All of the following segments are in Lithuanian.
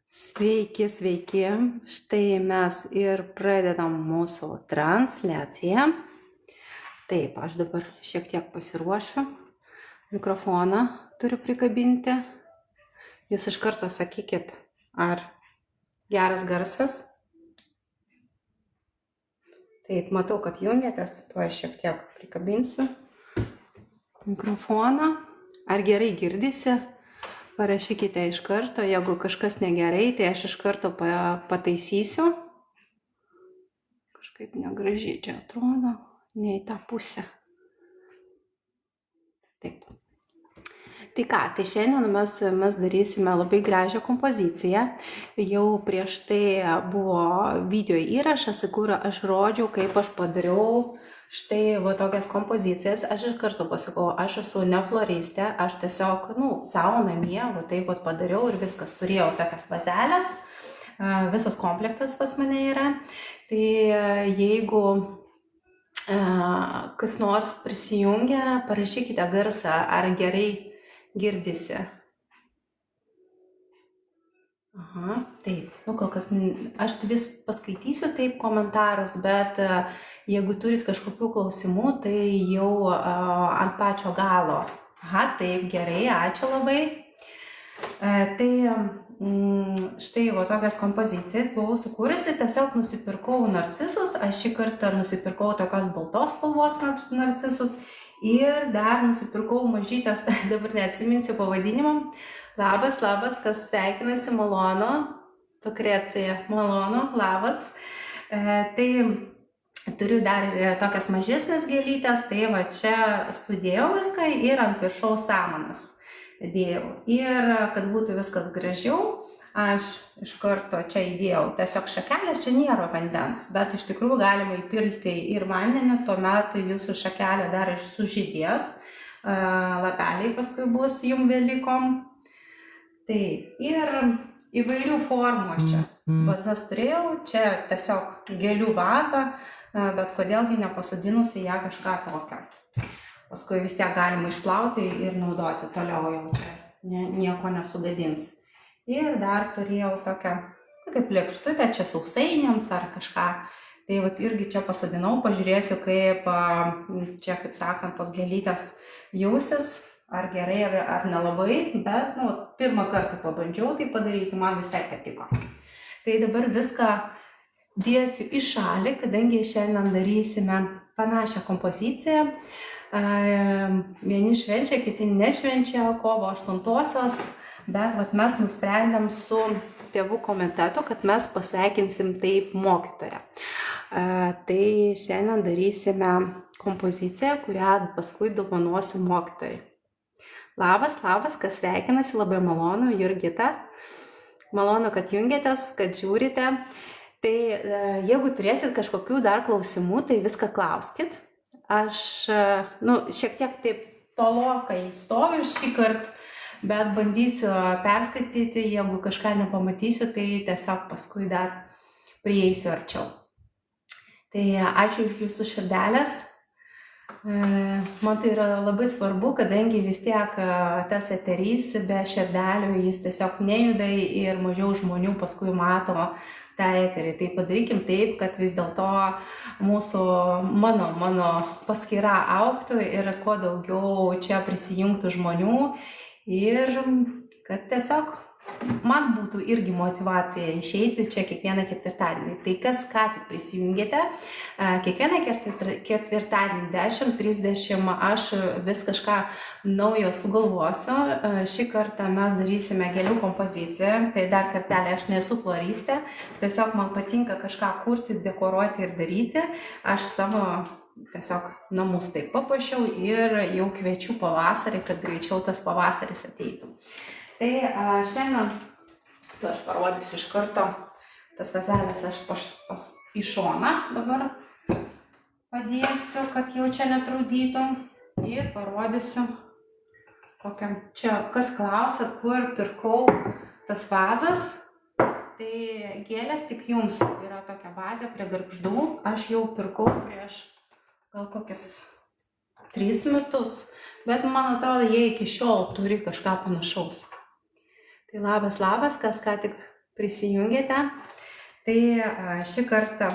Sveiki, sveiki. Štai mes ir pradedam mūsų transliaciją. Taip, aš dabar šiek tiek pasiruošiu. Mikrofoną turiu prikabinti. Jūs iš karto sakykit, ar geras garsas. Taip, matau, kad jungiatės. Tuo aš šiek tiek prikabinsiu mikrofoną. Ar gerai girdisi? Parašykite iš karto, jeigu kažkas negerai, tai aš iš karto pataisysiu. Kažkaip negražiai čia atrodo, ne į tą pusę. Taip. Tai ką, tai šiandien mes su jumis darysime labai gražią kompoziciją. Jau prieš tai buvo video įrašas, į kurį aš rodžiau, kaip aš padariau štai va tokias kompozicijas. Aš iš karto pasakau, aš esu ne floristė, aš tiesiog, savo namie, va taip va padariau ir viskas. Turėjau tokias vazelės, visas komplektas pas mane yra. Tai jeigu kas nors prisijungia, parašykite garsą, ar gerai girdisi. Aha, taip, kol kas aš vis paskaitysiu taip komentarus, bet jeigu turit kažkokių klausimų, tai jau ant pačio galo. Aha, taip, gerai, ačiū labai. Tai štai va tokias kompozicijas buvau sukūrusi, tiesiog nusipirkau narcisus, aš šį kartą nusipirkau tokios baltos spalvos narcisus ir dar nusipirkau mažytės, dabar neatsiminsiu pavadinimą. Labas, kas sveikinasi, malonu, Lukrecija, malonu, labas. Tai turiu dar ir tokias mažesnės gėlytės, tai va čia sudėjau viską ir ant viršaus samanas dėjau. Ir kad būtų viskas gražiau, aš iš karto čia įdėjau tiesiog šakelės, čia nėra vandens, bet iš tikrųjų galima įpilti ir vandenį, tuomet jūsų šakelė dar ir sužydės, lapeliai paskui bus jum velykom. Taip, ir įvairių formų aš čia vazas turėjau, čia tiesiog gėlių vazą, bet kodėlgi nepasodinusi ją kažką tokio. Paskui vis tiek galima išplauti ir naudoti toliau jau čia, nieko nesugadins. Ir dar turėjau tokią kaip lėkštutę, čia sausainiams ar kažką. Tai vat irgi čia pasodinau, pažiūrėsiu, kaip čia, kaip sakant, tos gėlytės jausis. Ar gerai, ar nelabai, bet pirmą kartą pabandžiau tai padaryti, man visai patiko. Tai dabar viską dėsiu į šalį, kadangi šiandien darysime panašią kompoziciją. Vieni švenčia, kiti nešvenčia kovo 8-osios, bet mes nusprendėm su tėvų komitetu, kad mes pasveikinsim taip mokytoją. Tai šiandien darysime kompoziciją, kurią paskui dovanosiu mokytojai. Labas, kas sveikinasi, labai malonu, Jurgita. Malonu, kad jungiatės, kad žiūrite. Tai jeigu turėsit kažkokių dar klausimų, tai viską klauskit. Aš, šiek tiek taip tolokai stoviu šį kartą, bet bandysiu perskaityti, jeigu kažką nepamatysiu, tai tiesiog paskui dar prieisiu arčiau. Tai ačiū už jūsų širdelės. Man tai yra labai svarbu, kadangi vis tiek tas eterys be širdelių jis tiesiog nejuda ir mažiau žmonių paskui mato tą eterį. Tai padarykim taip, kad vis dėlto mano paskyra augtų ir kuo daugiau čia prisijungtų žmonių ir kad tiesiog man būtų irgi motyvacija išeiti čia kiekvieną ketvirtadienį. Tai kas ką tik prisijungėte, kiekvieną ketvirtadienį 10:30 aš vis kažką naujo sugalvosiu. Šį kartą mes darysime gėlių kompoziciją, tai dar kartelį aš nesu floristė, tiesiog man patinka kažką kurti, dekoruoti ir daryti. Aš savo tiesiog namus taip papuošiau ir jau kviečiu pavasarį, kad greičiau tas pavasaris ateitų. Tai šiandien, aš parodysiu iš karto, tas vazelės aš į šoną dabar padėsiu, kad jau čia netrukdytų ir parodysiu, kokiam čia, kas klausat, kur pirkau tas vazas. Tai gėlės tik jums yra tokia bazė prie gargždų, aš jau pirkau prieš gal kokias 3 metus, bet man atrodo, jie iki šiol turi kažką panašaus. Tai labas, kas ką tik prisijungėte. Tai šį kartą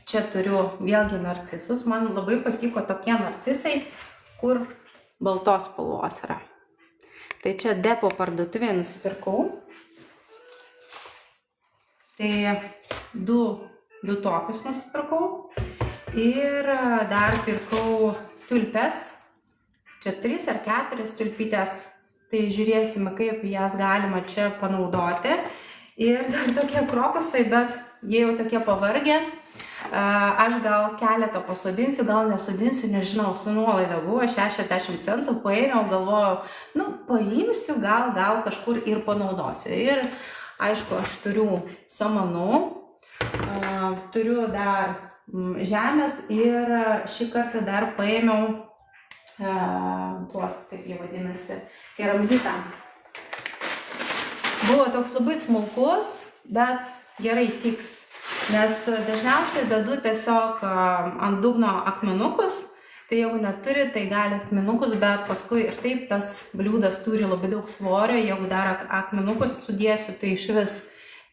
čia turiu vėlgi narcisus. Man labai patiko tokie narcisai, kur baltos spalvos yra. Tai čia Depo parduotuvėje nusipirkau. Tai du tokius nusipirkau. Ir dar pirkau tulpes. Čia 3 ar 4 tulpytės. Tai žiūrėsime, kaip jas galima čia panaudoti. Ir dar tokie krokusai, bet jie jau tokie pavargę. Aš gal keletą pasodinsiu, gal nesodinsiu, nežinau, su nuolaida buvo 60 centų, paėmiau, galvojau, paimsiu, gal kažkur ir panaudosiu. Ir aišku, aš turiu samanų, turiu dar žemės ir šį kartą dar paėmiau tuos, kaip jie vadinasi, keramzitą. Buvo toks labai smulkus, bet gerai tiks. Nes dažniausiai dedu tiesiog ant dugno akmenukus, tai jeigu neturi, tai gali akmenukus, bet paskui ir taip tas bliūdas turi labai daug svorio, jeigu dar akmenukus sudėsiu, tai iš vis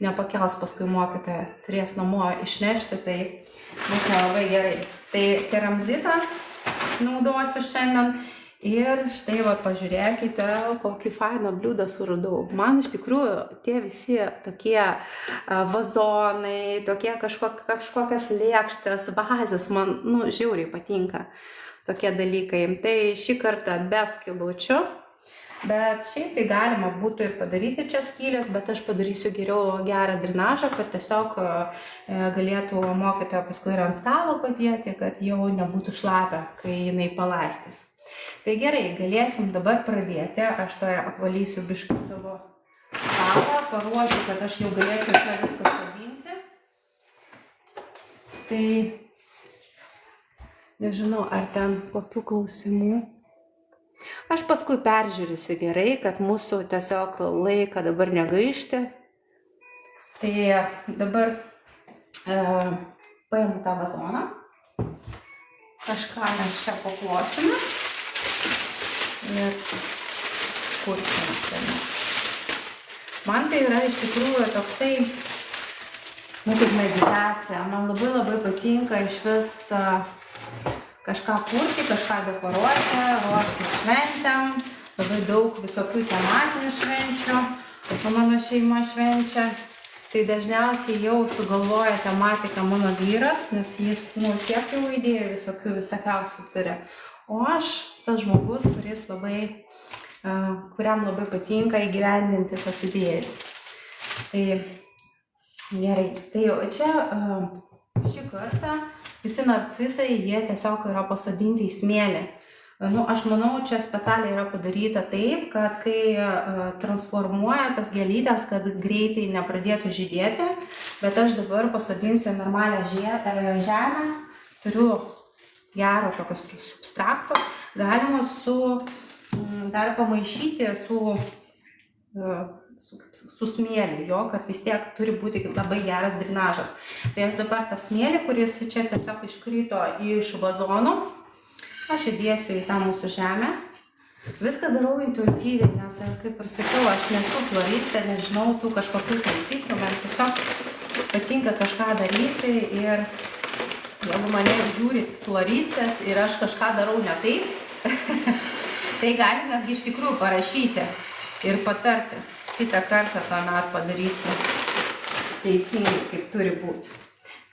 nepakels paskui mokytoja, turės namo išnešti, tai bus nelabai gerai. Tai keramzitą naudosiu šiandien. Ir štai va, pažiūrėkite, kokį fainą bliūdą suradau. Man iš tikrųjų tie visi tokie vazonai, tokie kažkokias lėkštės, bazės, man žiauriai patinka tokie dalykai. Tai šį kartą be skylučių, bet šiaip tai galima būtų ir padaryti čia skylės, bet aš padarysiu geriau gerą drenažą, kad tiesiog galėtų mokytoja paskui ir ant stalo padėti, kad jau nebūtų šlapia, kai jinai palaistys. Tai gerai, galėsim dabar pradėti. Aš toje apvalysiu biškai savo stalą, paruošiu, kad aš jau galėčiau čia viską sodinti. Tai nežinau, ar ten kokių klausimų. Aš paskui peržiūrėsiu gerai, kad mūsų tiesiog laiką dabar negaišti. Tai dabar paimu tą vazoną. Kažką mes čia paklosime. Ir kursime senas. Man tai yra iš tikrųjų toksai, kaip meditacija. Man labai patinka iš vis kažką kurti, kažką dekoruoti, ruošti šventėm. Labai daug visokių tematinių švenčių, kaip mano šeima švenčia. Tai dažniausiai jau sugalvoja tematiką mano vyras, nes jis tiek jau idėjų visokiausių turi. O aš tas žmogus, kuriam labai patinka įgyvendinti tas idėjas. Tai gerai. Tai jau čia šį kartą visi narcisai, jie tiesiog yra pasodinti į smėlį. Aš manau, čia specialiai yra padaryta taip, kad kai transformuoja tas gėlytes, kad greitai nepradėtų žydėti, bet aš dabar pasodinsiu normalią žemę, turiu gero tokio substrakto, galima dar pamaišyti su smėliu, jo, kad vis tiek turi būti labai geras drenažas. Tai aš dabar tą smėlį, kuris čia tiesiog iškrito iš vazono, aš įdėsiu į tą mūsų žemę. Viską darau intuityviai, nes, kaip ir sakiau, aš nesu floristė, nežinau tų kažkokių taisyklių, man tiesiog patinka kažką daryti ir jeigu mane žiūri floristės ir aš kažką darau ne taip, tai galim netgi iš tikrųjų parašyti ir patarti. Kitą kartą tuomet padarysiu teisingai, kaip turi būti.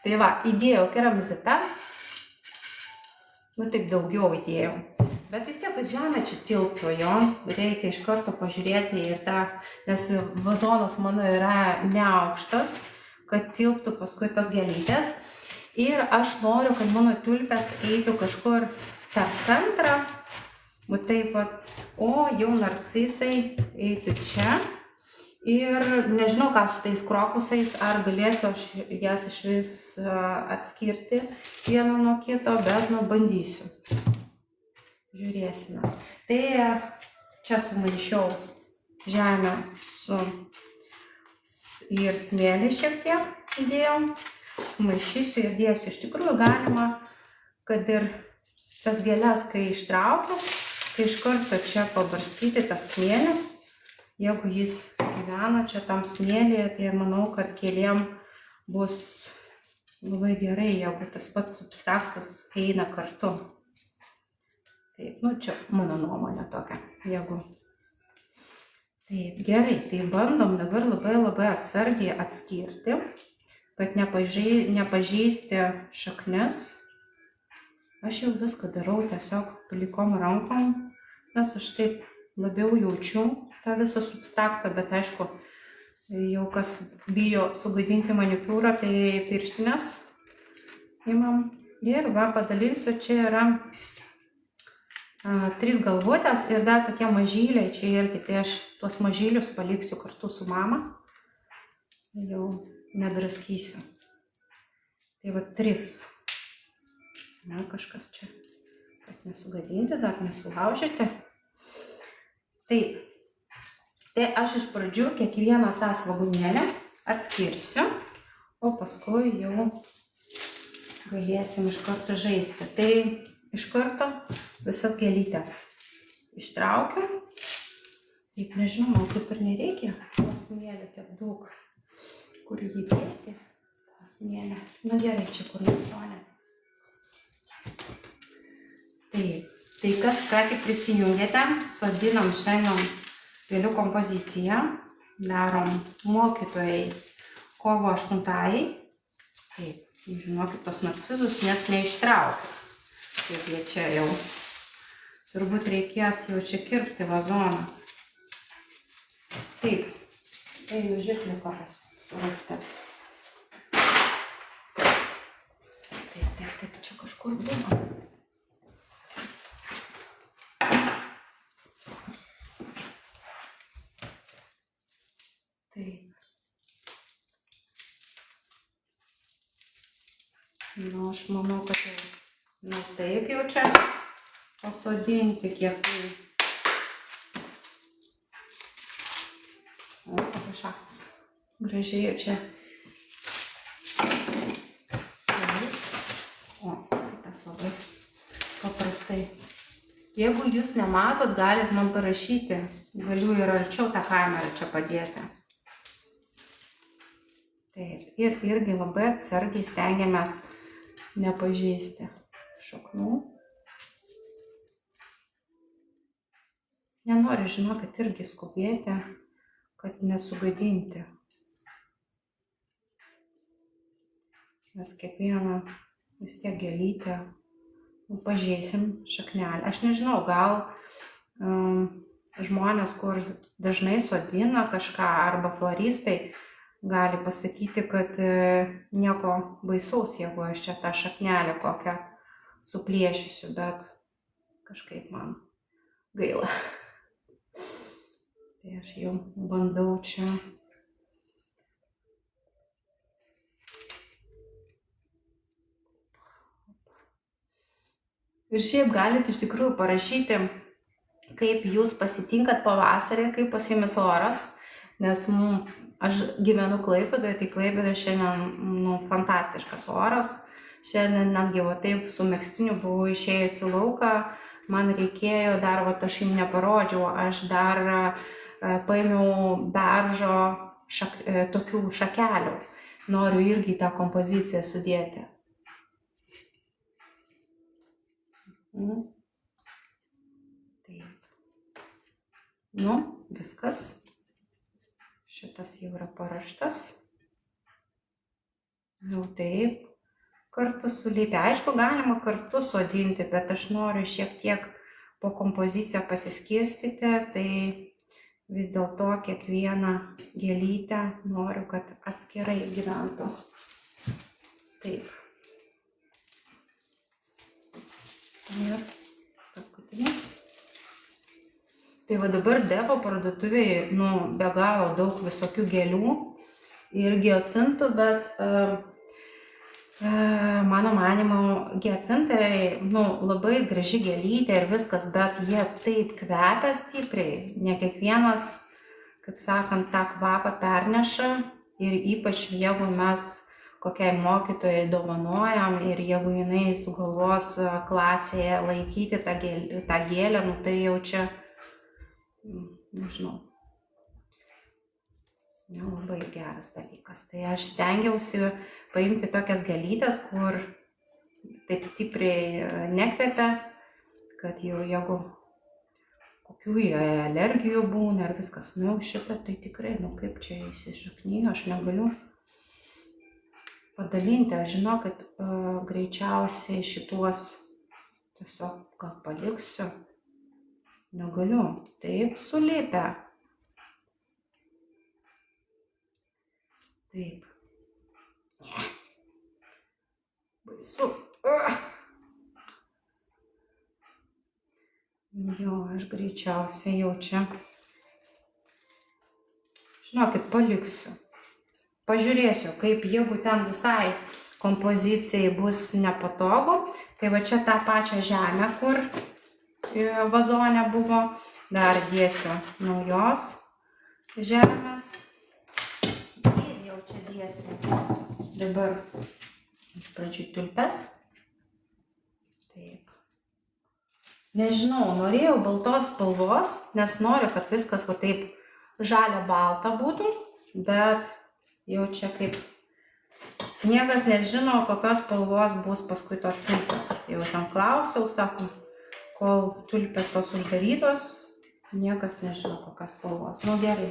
Tai va, įdėjau keramzitą. Taip daugiau įdėjau. Bet vis tiek, kad žemė čia tilptų, jo, reikia iš karto pažiūrėti ir tą, nes vazonas mano yra neaukštas, kad tilptų paskui tos gėlytės. Ir aš noriu, kad mano tulpės eitų kažkur per centrą, taip pat, o jau narcisai eitų čia. Ir nežinau, ką su tais krokusais, ar galėsiu aš jas iš vis atskirti vieną nuo kito, bet bandysiu. Žiūrėsime. Tai čia sumaišiau žemę ir smėlį šiek tiek įdėjau. Sumaišysiu ir dėsiu. Iš tikrųjų galima, kad ir tas gėles, kai ištraukiu, tai iš karto čia pabarstyti tą smėlį, jeigu jis gyvena čia tam smėlyje, tai manau, kad gėlėm bus labai gerai, jeigu tas pats substraksas eina kartu. Taip, nu čia mano nuomonė tokia, jeigu. Taip, gerai, tai bandom dabar labai atsargiai atskirti, kad nepažeisti šaknis. Aš jau viską darau tiesiog plikom rankom, nes aš taip labiau jaučiu tą visą substraktą, bet aišku, jau kas bijo sugadinti manikiūrą, tai pirštinės imam. Ir va, padalysiu, čia yra 3 galvutės ir dar tokie mažyliai, čia irgi, tai aš tuos mažylius paliksiu kartu su mama, jau nedraskysiu. Tai va 3. Na, kažkas čia, kad nesugadinti, dar nesulaužyti. Taip, tai aš iš pradžių kiekvieną tą svogūnėlę atskirsiu, o paskui jau galėsim iš karto žaisti. Tai iš karto visas gėlytes ištraukiu. Taip, nežinau, man kaip ir nereikia smėlio tiek daug, kur jį dėti, tą smėlę. Na gerai, čia kur nešonė. Taip, tai kas ką tik prisijungėte, sodinam šiandien gėlių kompoziciją, darom mokytojai kovo 8-ai. Taip, žinokit, tos narcizus net neištraukiu. Taip, jie čia jau, turbūt reikės jau čia kirpti vazoną. Taip, tai jau žirklės kokias surasti. Taip, čia kažkur buvo. Nu, aš manau, kad jau taip jau čia pasodinti kiek tai. O, kokios šakos. Gražiai jau čia. O, tas labai paprastai. Jeigu jūs nematot, galit man parašyti. Galiu ir arčiau tą kamerą čia padėti. Taip, ir irgi labai atsargiai stengiamės nepažeisti šaknų. Nenoriu, žinokit, irgi skubėti, kad nesugadinti. Mes kiekvieną vis tiek gėlytę pažeisim šaknelę. Aš nežinau, gal žmonės, kur dažnai sodina kažką, arba floristai, gali pasakyti, kad nieko baisaus, jeigu aš čia tą šaknelę kokią suplėšysiu, bet kažkaip man gaila. Tai aš jau bandau čia. Ir šiaip galite iš tikrųjų parašyti, kaip jūs pasitinkat pavasarį, kaip pas jumis oras, nes aš gyvenu Klaipėdoje, tai Klaipėdoje šiandien fantastiškas oras. Šiandien netgi taip su megztiniu buvau išėjusi į lauką, man reikėjo dar, aš jums neparodžiau, aš dar paėmiau beržo tokių šakelių. Noriu irgi tą kompoziciją sudėti. Taip. Nu, viskas. Šitas jau yra paraštas. Jau taip. Kartu sulipę. Aišku, galima kartu sodinti, bet aš noriu šiek tiek po kompoziciją pasiskirstyti, tai vis dėlto kiekvieną gėlytę noriu, kad atskirai gyventų. Taip. Ir paskutinis. Tai va dabar Devo parduotuvėje, be galo daug visokių gėlių ir giacintų, bet mano manymu, giacintai, labai graži gėlytė ir viskas, bet jie taip kvepia stipriai. Ne kiekvienas, kaip sakant, tą kvapą perneša ir ypač jeigu mes kokiai mokytojai dovanojam ir jeigu jinai sugalvos klasėje laikyti tą gėlę, tai jau čia, nežinau. Labai geras dalykas. Tai aš stengiausi paimti tokias gėlytes, kur taip stipriai nekvepia, kad jau jeigu kokių alergijų būna ar viskas. Šitą tai tikrai, kaip čia įsišaknyju, aš negaliu padalinti. Aš žinau, kad greičiausiai šituos tiesiog gal paliksiu. Negaliu. Taip sulipę. Taip. Ne. Baisu. Jo, aš greičiausiai jau čia. Žinokit, paliksiu. Pažiūrėsiu, kaip jeigu ten visai kompozicijai bus nepatogu, tai va čia tą pačią žemę, kur vazone buvo, dar dėsiu naujos žemės. Ir jau čia dėsiu dabar iš pradžių tulpes. Taip. Nežinau, norėjau baltos spalvos, nes noriu, kad viskas va taip žalia balta būtų, bet jau čia kaip niekas nežino, kokios spalvos bus paskui tos tulpės. Jau ten klausiau, sako, kol tulpės tos uždarytos, niekas nežino, kokios spalvos. Gerai,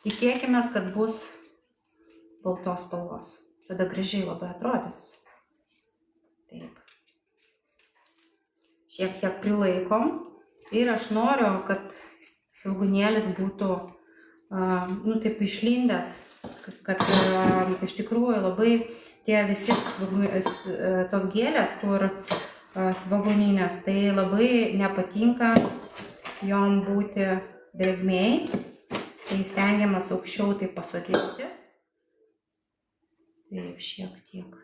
tikėkime, kad bus baltos spalvos. Tada gražiai labai atrodys. Taip. Šiek tiek prilaikom. Ir aš noriu, kad svogūnėlis būtų taip išlindęs, kad iš tikrųjų labai tie visi tos gėlės, kur svogūninės, tai labai nepatinka jom būti drėgmėj. Tai stengiamas aukščiau tai pasodinti. Taip, šiek tiek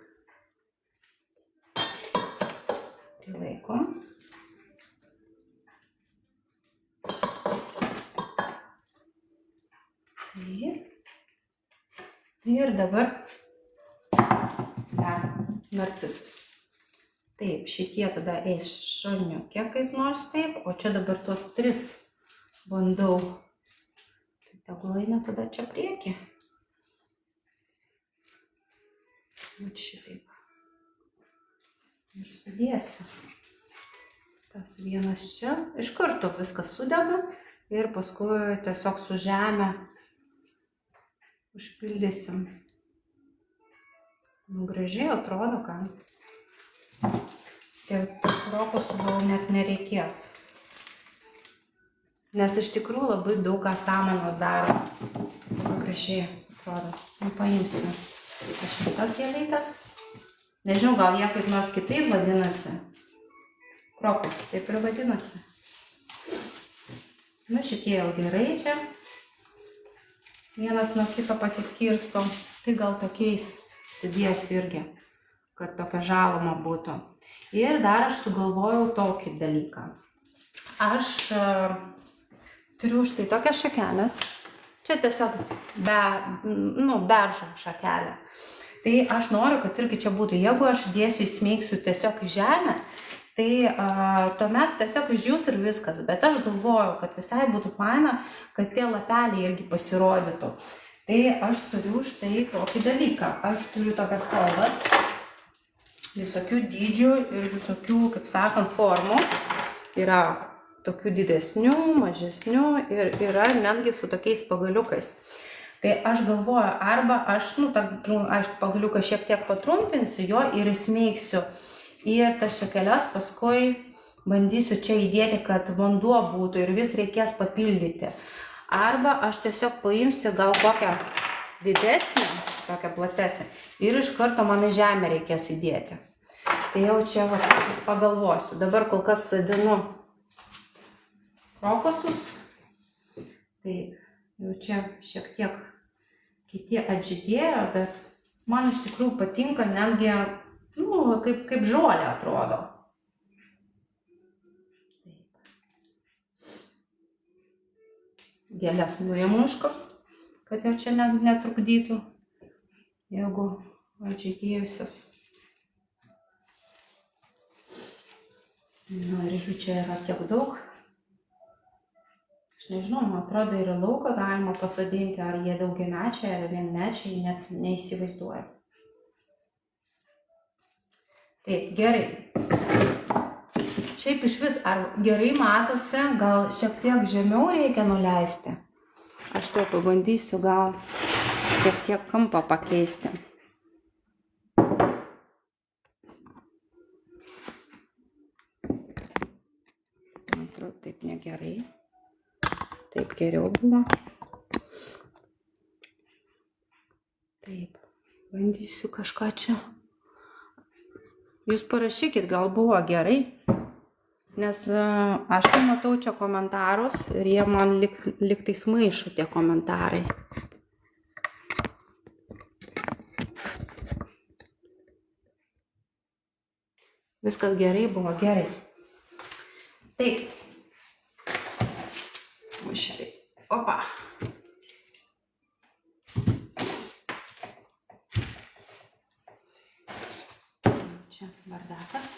prilaikom. Ir dabar dar narcisus. Taip, šitie tada eis šoniukė kaip nors taip, o čia dabar tuos 3 bandau. Tai tegul eina tada čia priekį. Šitaip. Ir sudėsiu. Tas vienas čia. Iš karto viskas sudedu ir paskui tiesiog su žemė užpildysim. Gražiai atrodo, ką. Tai krokusų gal net nereikės. Nes iš tikrųjų labai daug ką samanos daro. Gražiai atrodo. Paimsiu šitas gėlytes. Nežinau, gal jie kaip nors kitaip vadinasi. Krokus, taip ir vadinasi. Šitie jau gerai čia. Vienas nuo kito pasiskirsto. Tai gal tokiais sudėsiu irgi, kad tokia žaluma būtų. Ir dar aš sugalvojau tokį dalyką. Aš turiu štai tokias šakelės. Čia tiesiog beržo šakelė. Tai aš noriu, kad irgi čia būtų. Jeigu aš dėsiu, įsmeigsiu tiesiog į žemę, tai tuomet tiesiog išdžiūs ir viskas. Bet aš galvoju, kad visai būtų faina, kad tie lapeliai irgi pasirodytų. Tai aš turiu štai tokį dalyką. Aš turiu tokias spalvas, visokių dydžių ir visokių, kaip sakant, formų. Yra tokių didesnių, mažesnių ir yra netgi su tokiais pagaliukais. Tai aš galvoju, arba aš, aišku, pagaliuką šiek tiek patrumpinsiu jo ir įsmeigsiu. Ir tas šakeles paskui bandysiu čia įdėti, kad vanduo būtų ir vis reikės papildyti. Arba aš tiesiog paimsiu gal kokią didesnę, tokią platesnę ir iš karto man į žemę reikės įdėti. Tai jau čia pagalvosiu. Dabar kol kas sadinu krokusus. Taip, jau čia šiek tiek kiti atžydėjo, bet man iš tikrųjų patinka netgi, kaip žolė atrodo. Gėlės nuimu iškart, kad jau čia netrukdytų, jeigu atžydėjusios. Ir jų čia yra tiek daug. Aš nežinau, man atrodo, ir į lauką galima pasodinti, ar jie daugiamečiai, ar vienmečiai, net neįsivaizduoju. Taip, gerai. Šiaip iš vis, ar gerai matosi, gal šiek tiek žemiau reikia nuleisti. Aš tai pabandysiu gal šiek tiek kampą pakeisti. Man atrodo, taip negerai. Taip geriau buvo. Taip, bandysiu kažką čia. Jūs parašykit, gal buvo gerai, nes aš tai matau čia komentarus ir jie man liktais maišo tie komentarai. Viskas gerai buvo, gerai. Taip. Šitai. Opa. Čia bardakas.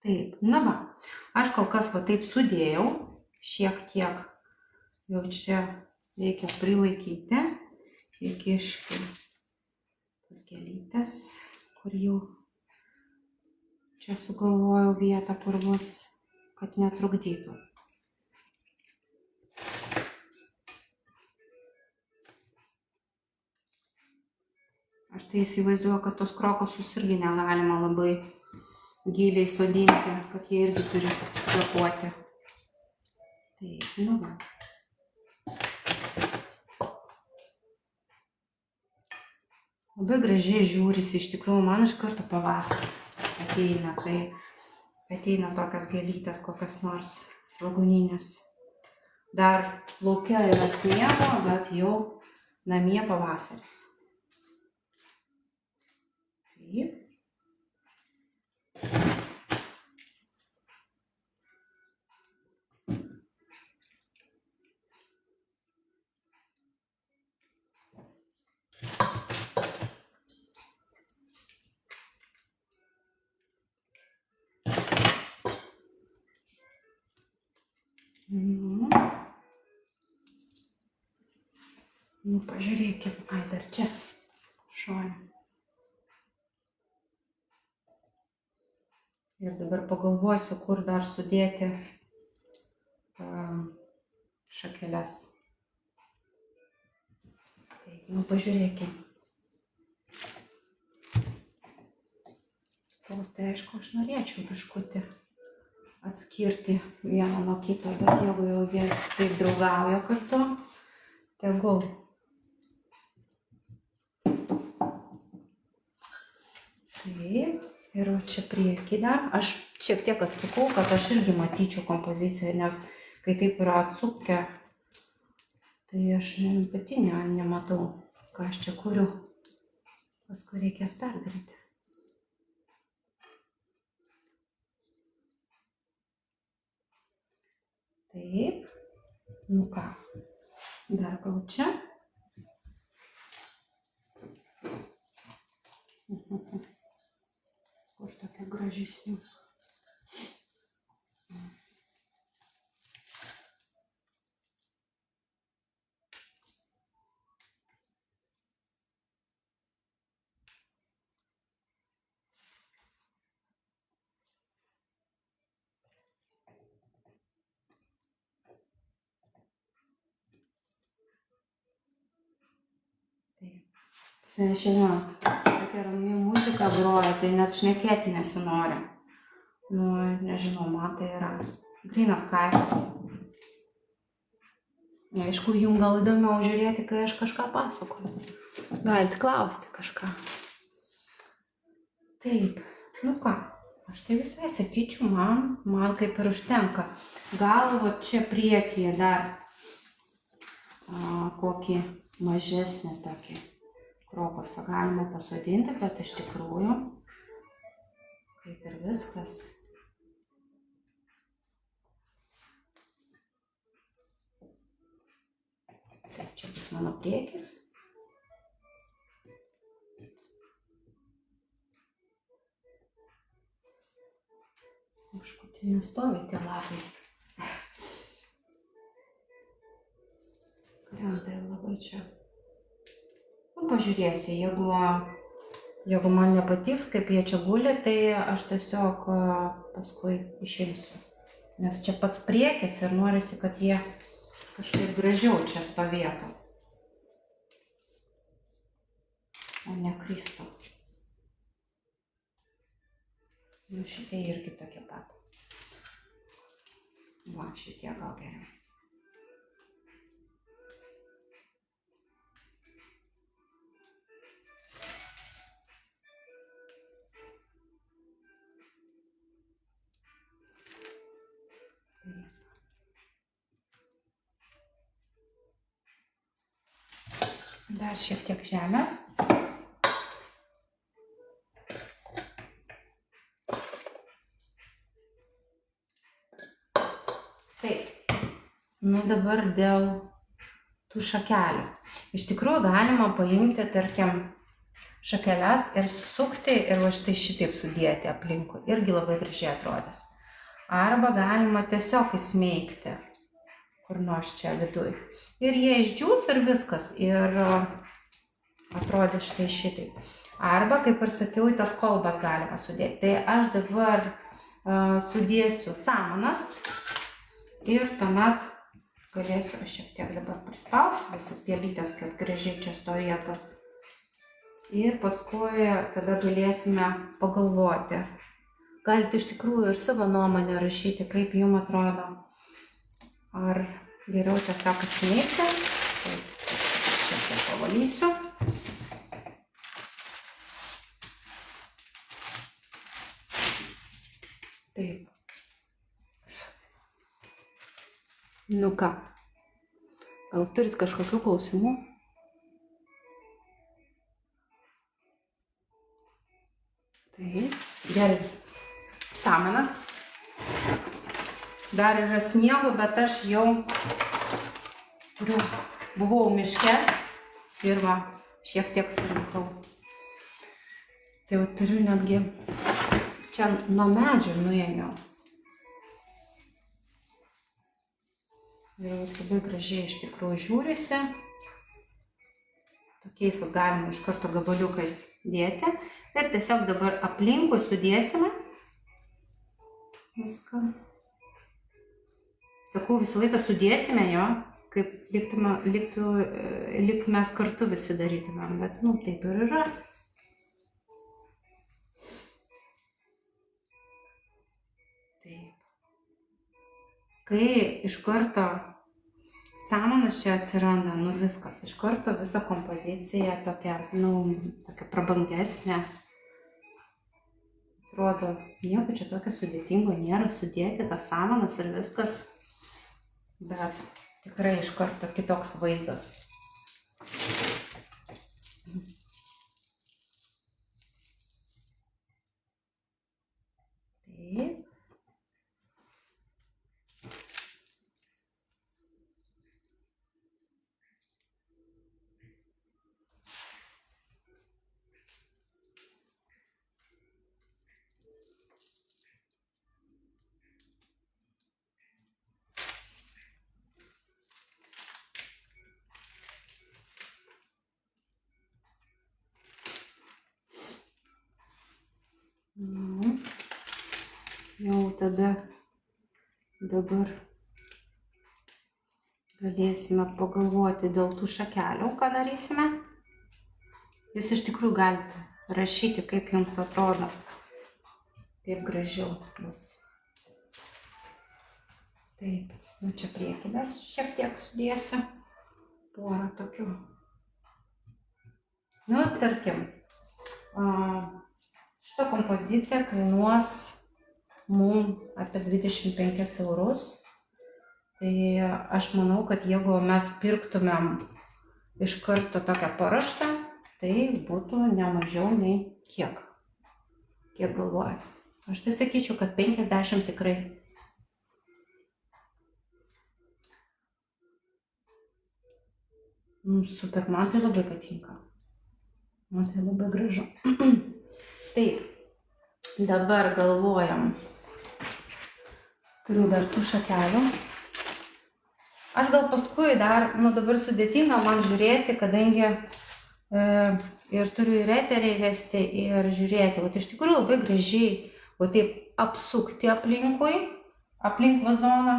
Taip, na va. Aš kol kas va taip sudėjau. Šiek tiek jau čia reikia prilaikyti. Įkišti tas gėlytes, kur jau čia sugalvojau vietą, kur bus, kad netrukdytų. Aš tai įsivaizduoju, kad tos krokosus irgi negalima labai giliai sodinti, kad jie irgi turi kvėpuoti. Taip, nu va. Labai gražiai žiūrisi, iš tikrųjų, man iš karto pavasaris ateina, kai ateina tokias gėlytės, kokias nors svogūninės. Dar lauke yra sniego, bet jau namie pavasaris. Taip. Nu, pažiūrėkim, dar čia šone. Ir dabar pagalvosiu, kur dar sudėti šakeles. Taigi, nu, pažiūrėkim. Tos, tai aišku, aš norėčiau biškutį atskirti vieną nuo kito, bet jeigu jau jie taip draugauja kartu, tegul. Taip, ir čia priekį dar. Aš šiek tiek atsukau, kad aš irgi matyčiau kompoziciją, nes kai taip yra atsukę, tai aš pati nematau, ką aš čia kuriu. Paskui reikės perdaryti. Taip, nu ką, dar gal čia. Kur tokia gražesnė. Šiandien tokia rami muzika groja, tai net šnekėti nesinori. Nu, nežinau, man tai yra grynas kaifas. Aišku, jums gal įdomiau žiūrėti, kai aš kažką pasakoju. Galite klausti kažką. Taip, nu ką, aš tai visai sakyčiau, man kaip ir užtenka. Gal va čia priekyje dar kokį mažesnį tokį krokosą galima pasodinti, bet iš tikrųjų, kaip ir viskas. Tai čia bus mano priekis. Kažkutį nestovi tie lapai. Ten tai labai čia. Nu, pažiūrėsiu, jeigu man nepatiks, kaip jie čia guli, tai aš tiesiog paskui išimsiu. Nes čia pats priekis ir norisi, kad jie kažkaip gražiau čia stovėtų. O nekristų. Nu, šitie irgi tokie pat. Va, šitie gal geriau. Dar šiek tiek žemės. Taip. Nu dabar dėl tų šakelių. Iš tikrųjų galima paimti, tarkim, šakeles ir susukti ir va štai šitaip sudėti aplinkui. Irgi labai gražiai atrodys. Arba galima tiesiog įsmeigti kur nors čia viduj. Ir jie išdžiūs ir viskas. Ir atrodys štai šitaip. Arba, kaip ir sakiau, į tas kolbas galima sudėti. Tai aš dabar sudėsiu samanas. Ir tuomet galėsiu, aš šiek tiek dabar prispausiu visas gėlytės, kad gražiai čia stovėtų. Ir paskui tada galėsime pagalvoti. Galite iš tikrųjų ir savo nuomonę rašyti, kaip jums atrodo. Ar geriau tiesiog įsmeigti. Taip, šiek tiek pavalysiu. Taip. Nu ką, gal turit kažkokių klausimų? Taip, gerai. Samanas. Dar yra sniego, bet aš jau buvau miške ir va, šiek tiek surinkau. Tai jau turiu netgi čia nuo medžio nuėmiau. Ir labai gražiai iš tikrųjų žiūrisi. Tokiais galima iš karto gabaliukais dėti. Ir tiesiog dabar aplinkui sudėsime viską. Sakau, visą laiką sudėsime jo, kaip lyg mes kartu visi darytumėm, bet nu taip ir yra. Taip. Kai iš karto samanas čia atsiranda, nu viskas, iš karto visa kompozicija tokia, nu, tokia prabangesnė. Atrodo, nieko čia tokio sudėtingo nėra, sudėti tas samanas ir viskas. Bet tikrai iš karto kitoks vaizdas. Taip. Jau tada dabar galėsime pagalvoti dėl tų šakelių, ką darysime. Jūs iš tikrųjų galite rašyti, kaip jums atrodo, kaip gražiau bus. Taip, nu čia priekį dar šiek tiek sudėsiu. Porą tokių. Nu, tarkim, šita kompozicija kainuos mums apie 25 eurus. Tai aš manau, kad jeigu mes pirktumėm iš karto tokią paruoštą, tai būtų ne mažiau nei kiek galvoju. Aš tai sakyčiau, kad 50 tikrai. Super, man tai labai patinka. Man tai labai gražu. Taip, dabar galvojam. Turiu dar tų šakelių. Aš gal paskui dar, dabar sudėtinga man žiūrėti, kadangi ir turiu ir eterį vesti, ir žiūrėti. Vat iš tikrųjų labai gražiai, va taip apsukti aplink vazoną,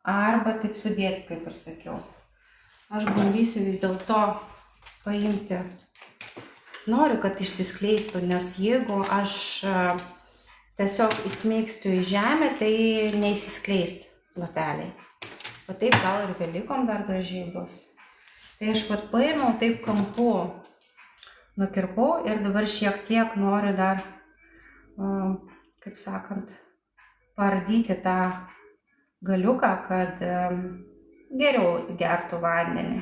arba taip sudėti, kaip ir sakiau. Aš bandysiu vis dėlto paimti. Noriu, kad išsiskleistų, nes jeigu aš tiesiog įsmeigsiu į žemę, tai neįsiskleis lapeliai. O taip gal ir Velykom dar gražiai bus. Tai aš pat paėmiau taip kampu, nukirpau ir dabar šiek tiek noriu dar, kaip sakant, paardyti tą galiuką, kad geriau gertų vandenį.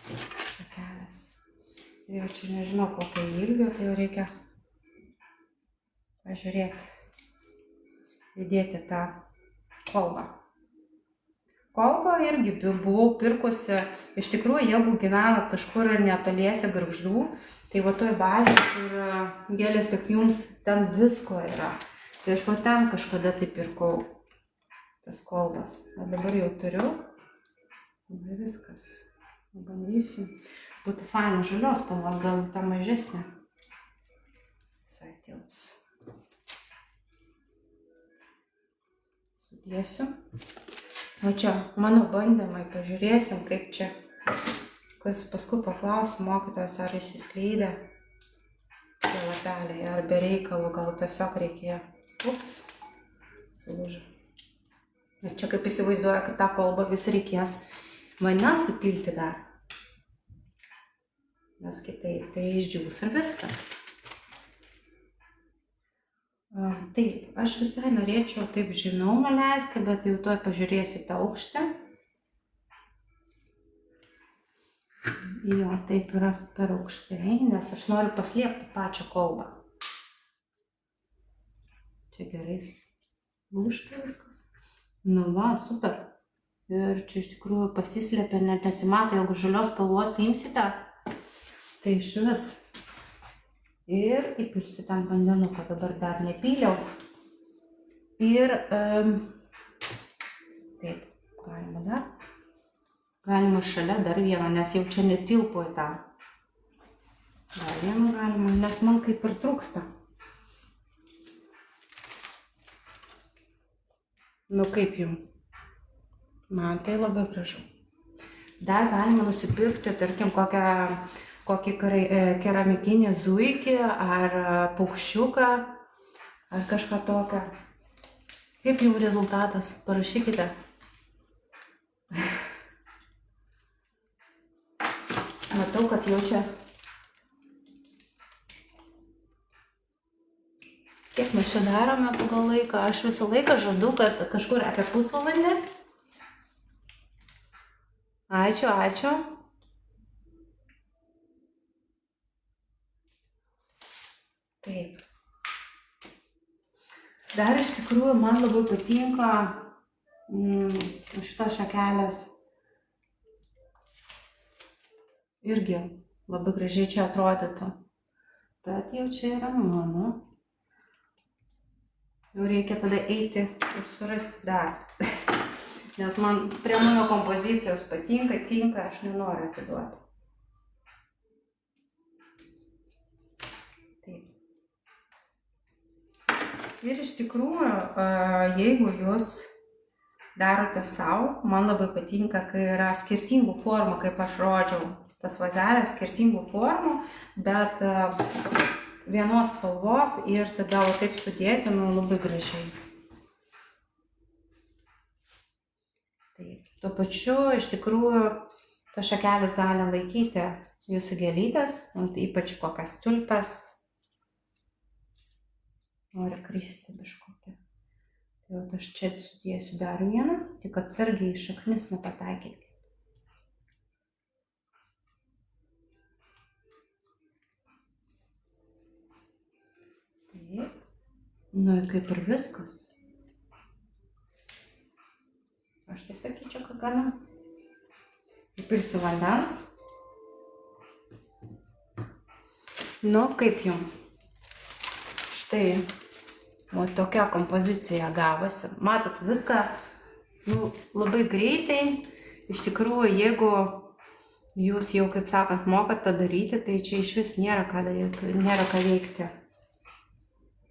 Šakelės. Jau čia nežinau, kokio ilgio, tai jau reikia pažiūrėti, įdėti tą kolbą. Kolbą irgi buvau pirkusi, iš tikrųjų, jeigu gyvenat kažkur netoliese Gargždų, tai va toj bazė, kur gėlės tik jums, ten visko yra. Tai aš va ten kažkada tai pirkau tas kolbas. O dabar jau turiu. Ir viskas. Bandysim. Būtų faina žalios spalvos, gal ta mažesnė. Visai tilps. Sudėsiu. O čia mano bandymai, pažiūrėsim, kaip čia. Kas paskui paklausiu mokytojos, ar išsiskleidė tie lapeliai, ar be reikalų, gal tiesiog reikėjo. Ups, sulūžo. Ir čia kaip įsivaizduoju, kad tą kolbą vis reikės vandens įpilti dar. Nes kitaip tai išdžiūs ir viskas. Taip, aš visai norėčiau taip žemiau nuleisti, bet jau tuoj pažiūrėsiu tą aukštį. Jo, taip yra per aukštai, nes aš noriu paslėpti pačią kolbą. Čia gerai lūžta viskas. Nu va, super. Ir čia iš tikrųjų pasislėpia, net nesimato, jeigu žalios spalvos imsite, tai iš vis. Ir įpilsiu ten vandenuką, dabar dar nepyliau. Ir taip, galima dar. Galima šalia dar vieną, nes jau čia netilpo į tą. Dar vieną galima, nes man kaip ir trūksta. Nu kaip jums? Man tai labai gražu. Dar galima nusipirkti, tarkim, kokį keramikinį zuikį ar paukščiuką ar kažką tokio. Kaip jums rezultatas? Parašykite. Matau, kad jau čia. Kiek mes čia darome pagal laiką? Aš visą laiką žadu, kad kažkur apie pusvalandį. Ačiū, ačiū. Taip. Dar iš tikrųjų man labai patinka šitos šakelės. Irgi labai gražiai čia atrodytų. Bet jau čia yra mano. Jau reikia tada eiti ir surasti dar. Nes man prie mano kompozicijos patinka, tinka, aš nenoriu atiduoti. Taip. Ir iš tikrųjų, jeigu jūs darote savo, man labai patinka, kai yra skirtingų formų, kaip aš rodžiau, tas vazelės skirtingų formų, bet vienos spalvos ir tada taip sudėti, labai gražiai. Taip. Tuo pačiu, iš tikrųjų, tas šakelis gali laikyti jūsų gėlytės, ypač kokias tulpes. Noriu kristi biškokį. Tai aš čia sudėsiu dar vieną, tik atsargiai šaknis nepataikyti. Taip. Nu ir kaip ir viskas. Aš tai sakyčiau, kad gana. Įpilsiu vandens. Nu, kaip jums? Štai, o tokia kompozicija gavosi. Matot, viską labai greitai. Iš tikrųjų, jeigu jūs jau, kaip sakant, mokat tą daryti, tai čia iš vis nėra ką daryti, nėra ką veikti.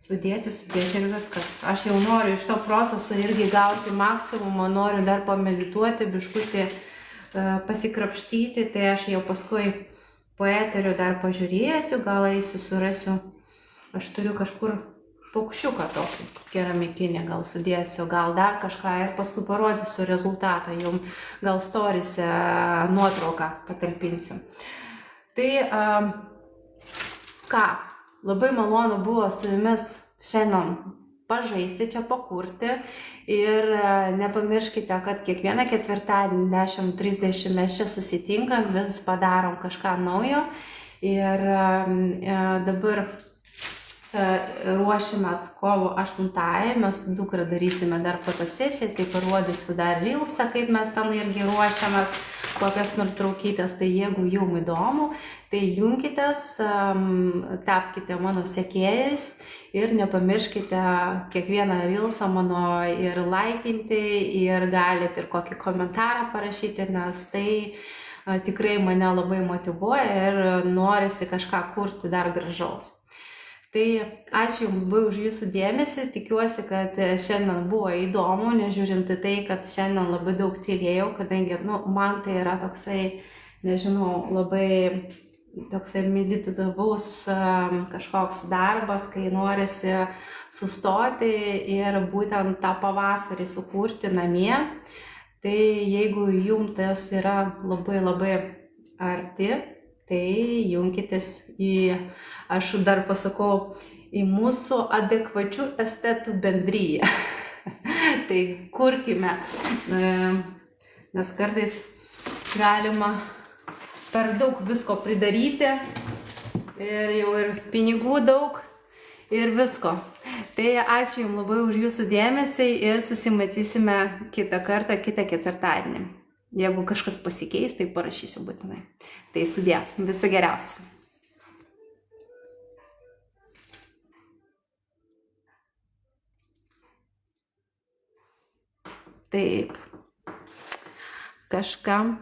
Sudėti ir viskas. Aš jau noriu iš to proceso irgi gauti maksimumą, noriu dar pamedituoti, biškutį pasikrapštyti, tai aš jau paskui po eteriu dar pažiūrėsiu, gal eisiu, surasiu. Aš turiu kažkur paukščiuką tokį keramikinį, gal sudėsiu, gal dar kažką ir paskui parodysiu rezultatą, jums gal storyse nuotrauką patalpinsiu. Tai ką, labai malonu buvo su jumis šiandien pažaisti, čia pakurti ir nepamirškite, kad kiekvieną ketvirtadienį 10:30 mes čia susitinkam, vis padarom kažką naujo ir dabar ruošiamės kovo 8, mes su dukra darysime dar fotosesiją, tai parodysiu dar reelsą, kaip mes ten irgi ruošiamės, kokias nuotraukytės, tai jeigu jums įdomu, tai junkitės, tapkite mano sekėjais ir nepamirškite kiekvieną reelsą mano ir laikinti ir galite ir kokį komentarą parašyti, nes tai tikrai mane labai motyvuoja ir norisi kažką kurti dar gražaus. Tai ačiū Jums labai už Jūsų dėmesį, tikiuosi, kad šiandien buvo įdomu, nežiūrint į tai, kad šiandien labai daug tylėjau, kadangi man tai yra toksai, nežinau, labai toksai meditatyvus kažkoks darbas, kai norisi sustoti ir būtent tą pavasarį sukurti namie. Tai jeigu Jums tas yra labai arti, tai junkitės aš dar pasakau, į mūsų adekvačių estetų bendryją. Tai kurkime, nes kartais galima per daug visko pridaryti ir jau ir pinigų daug ir visko. Tai ačiū Jums labai už Jūsų dėmesį ir susimatysime kitą kartą, kitą ketvirtadienį. Jeigu kažkas pasikeis, tai parašysiu būtinai. Tai sudie, viso geriausio. Taip, kažkam